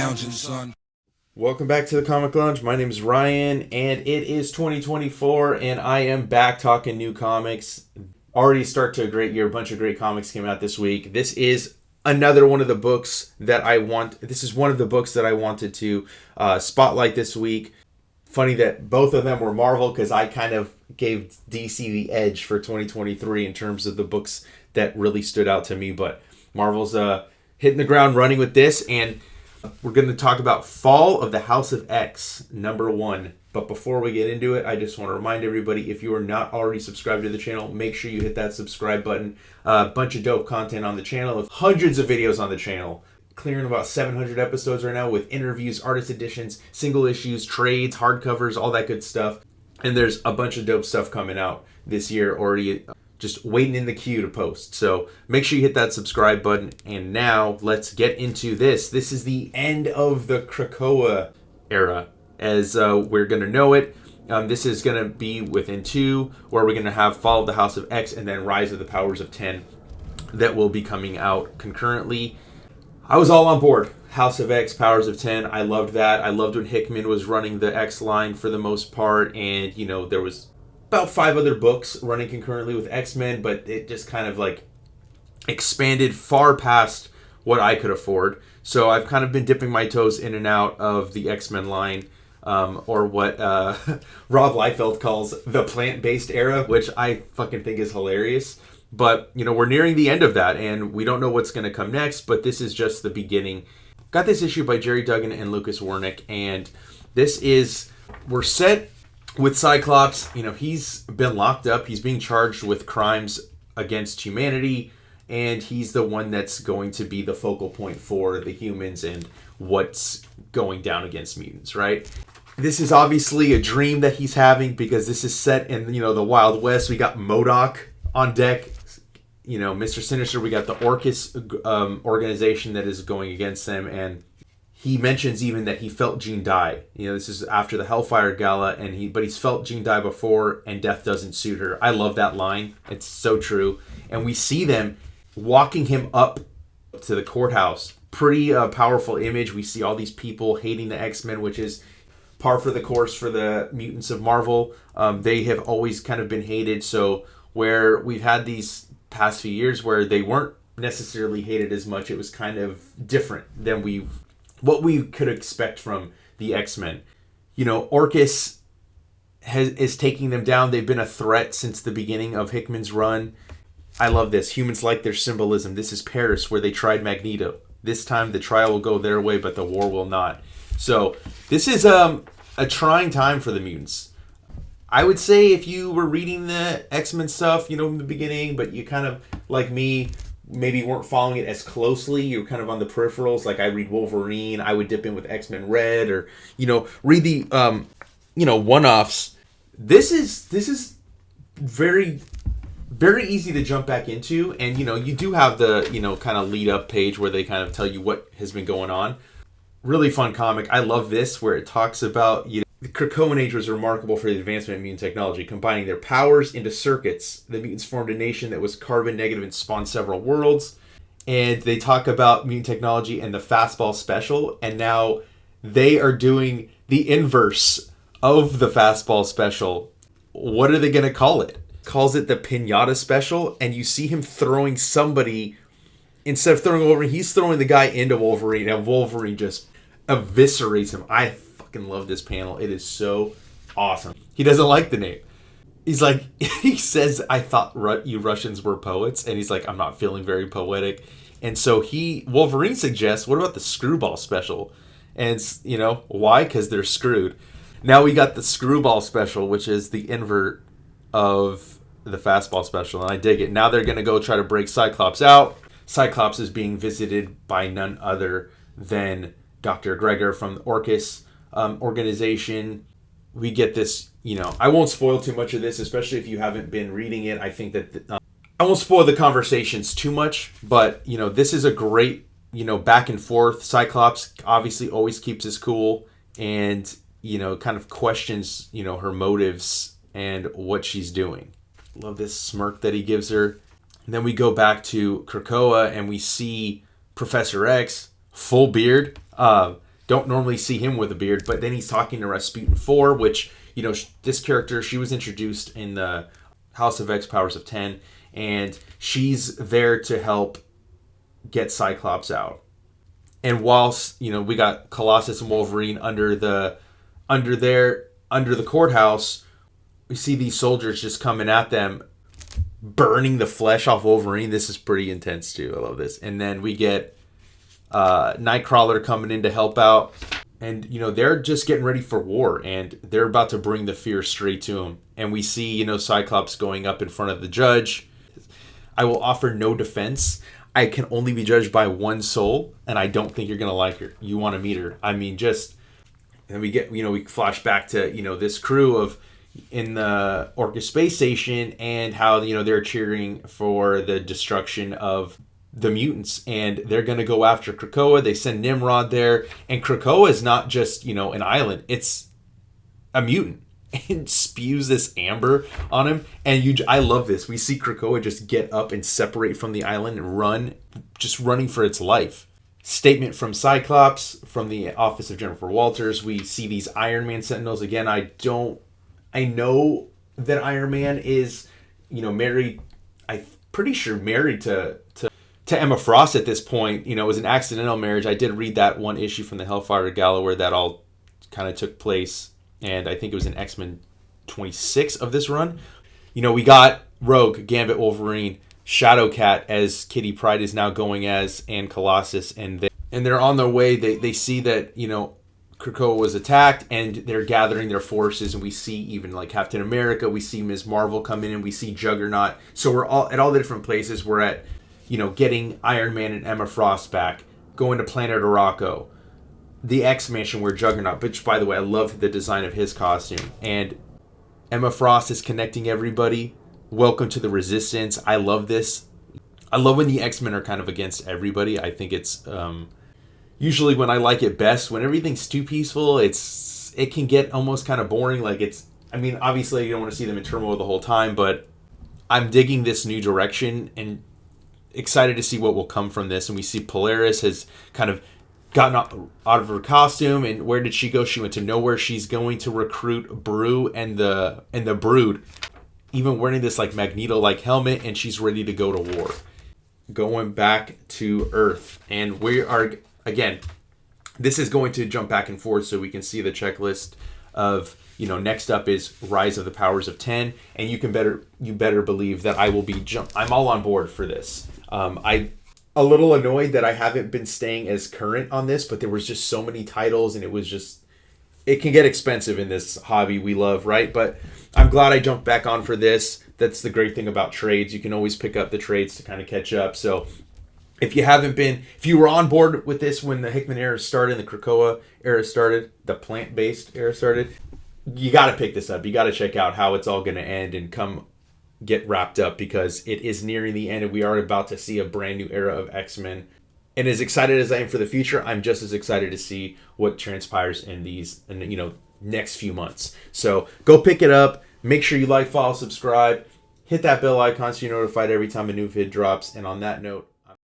lounging, son. Welcome back to the Comic Lounge. My name is Ryan, and it is 2024, and I am back talking new comics. Already start to a great year. A bunch of great comics came out this week. This is another one of the books that I want. This is one of the books that I wanted to spotlight this week. Funny that both of them were Marvel, because I kind of gave DC the edge for 2023 in terms of the books that really stood out to me. But Marvel's hitting the ground running with this, and we're going to talk about Fall of the House of X, #1. But before we get into it, I just want to remind everybody, if you are not already subscribed to the channel, make sure you hit that subscribe button. A bunch of dope content on the channel, hundreds of videos on the channel. Clearing about 700 episodes right now with interviews, artist editions, single issues, trades, hardcovers, all that good stuff. And there's a bunch of dope stuff coming out this year already, just waiting in the queue to post. So make sure you hit that subscribe button. And now let's get into this. This is the end of the Krakoa era, as we're going to know it. This is going to be within 2, where we're going to have Fall of the House of X and then Rise of the Powers of 10 that will be coming out concurrently. I was all on board. House of X, Powers of 10. I loved that. I loved when Hickman was running the X line for the most part. And, you know, there was about 5 other books running concurrently with X-Men, but it just kind of like expanded far past what I could afford. So I've kind of been dipping my toes in and out of the X-Men line, or what Rob Liefeld calls the plant-based era, which I fucking think is hilarious. But, you know, we're nearing the end of that, and we don't know what's going to come next, but this is just the beginning. Got this issue by Gerry Duggan and Lucas Werneck, and we're set with Cyclops. You know, he's been locked up. He's being charged with crimes against humanity, and he's the one that's going to be the focal point for the humans and what's going down against mutants, right? This is obviously a dream that he's having, because this is set in, you know, the Wild West. We got MODOK on deck. You know, Mr. Sinister, we got the Orcus organization that is going against them, and he mentions even that he felt Jean die. You know, this is after the Hellfire Gala, but he's felt Jean die before, and death doesn't suit her. I love that line. It's so true. And we see them walking him up to the courthouse. Pretty powerful image. We see all these people hating the X-Men, which is par for the course for the mutants of Marvel. They have always kind of been hated. So where we've had these past few years where they weren't necessarily hated as much, it was kind of different than what we could expect from the X-Men. You know, Orcus is taking them down. They've been a threat since the beginning of Hickman's run. I love this. Humans like their symbolism. This is Paris, where they tried Magneto. This time the trial will go their way, but the war will not. So this is a trying time for the mutants. I would say if you were reading the X-Men stuff, you know, in the beginning, but you kind of, like me, maybe weren't following it as closely. You're kind of on the peripherals. Like I read Wolverine. I would dip in with X-Men Red, or, you know, read the, one-offs. This is very, very easy to jump back into. And, you know, you do have the, you know, kind of lead-up page where they kind of tell you what has been going on. Really fun comic. I love this, where it talks about, you know, the Krakoa Age was remarkable for the advancement of mutant technology. Combining their powers into circuits, the mutants formed a nation that was carbon negative and spawned several worlds. And they talk about mutant technology and the fastball special, and now they are doing the inverse of the fastball special. What are they going to call it? Calls it the pinata special, and you see him throwing somebody. Instead of throwing Wolverine, he's throwing the guy into Wolverine, and Wolverine just eviscerates him. I fucking love this panel. It is so awesome. He doesn't like the name. He's like, he says, I thought you Russians were poets, and he's like, I'm not feeling very poetic. And so Wolverine suggests, what about the screwball special? And, you know, why? Because they're screwed. Now we got the screwball special, which is the invert of the fastball special, and I dig it. Now they're going to go try to break Cyclops out. Cyclops is being visited by none other than Dr. Gregor from the Orcus organization. We get this, you know, I won't spoil too much of this, especially if you haven't been reading it. I think that I won't spoil the conversations too much, but, you know, this is a great, you know, back and forth. Cyclops obviously always keeps his cool and, you know, kind of questions, you know, her motives and what she's doing. Love this smirk that he gives her. And then we go back to Krakoa and we see Professor X, full beard, don't normally see him with a beard, but then he's talking to Rasputin 4, which, this character, she was introduced in the House of X Powers of 10, and she's there to help get Cyclops out. And whilst, we got Colossus and Wolverine under the courthouse, we see these soldiers just coming at them, burning the flesh off Wolverine. This is pretty intense too. I love this. And then we get Nightcrawler coming in to help out. And, they're just getting ready for war. And they're about to bring the fear straight to him. And we see, Cyclops going up in front of the judge. I will offer no defense. I can only be judged by one soul. And I don't think you're going to like her. You want to meet her. I mean, and we get, we flash back to, this crew in the Orca space station, and how, they're cheering for the destruction of the mutants, and they're going to go after Krakoa. They send Nimrod there, and Krakoa is not just, an island. It's a mutant, and spews this amber on him. And I love this. We see Krakoa just get up and separate from the island and run, just running for its life. Statement from Cyclops, from the office of Jennifer Walters. We see these Iron Man Sentinels again. I know that Iron Man is, married. I'm pretty sure married to Emma Frost at this point. It was an accidental marriage. I did read that one issue from the Hellfire Gala where that all kind of took place, and I think it was in X-Men 26 of this run. We got Rogue, Gambit, Wolverine, Shadowcat, as Kitty Pryde is now going as, and Colossus, and they're on their way. They see that Krakoa was attacked, and they're gathering their forces, and we see even like Captain America, we see Ms. Marvel come in, and we see Juggernaut. So we're all at all the different places. We're at, getting Iron Man and Emma Frost back, going to Planet Araco, the X Mansion where Juggernaut, which by the way, I love the design of his costume, and Emma Frost is connecting everybody. Welcome to the Resistance. I love this. I love when the X-Men are kind of against everybody. I think it's usually when I like it best. When everything's too peaceful, it can get almost kind of boring. Obviously you don't want to see them in turmoil the whole time, but I'm digging this new direction and excited to see what will come from this. And we see Polaris has kind of gotten out of her costume, and where did she go? She went to nowhere. She's going to recruit Brew and the Brood, even wearing this like Magneto-like helmet, and she's ready to go to war. Going back to Earth, and we are, again, this is going to jump back and forth so we can see the checklist of, next up is Rise of the Powers of 10, and you better believe that I will be I'm all on board for this. I'm a little annoyed that I haven't been staying as current on this, but there was just so many titles, and it can get expensive in this hobby we love, right? But I'm glad I jumped back on for this. That's the great thing about trades. You can always pick up the trades to kind of catch up. So if you were on board with this when the Hickman era started, and the Krakoa era started, the plant-based era started, you got to pick this up. You got to check out how it's all going to end and come get wrapped up, because it is nearing the end, and we are about to see a brand new era of X-Men. And as excited as I am for the future, I'm just as excited to see what transpires in these, next few months. So go pick it up. Make sure you like, follow, subscribe. Hit that bell icon so you're notified every time a new vid drops. And on that note,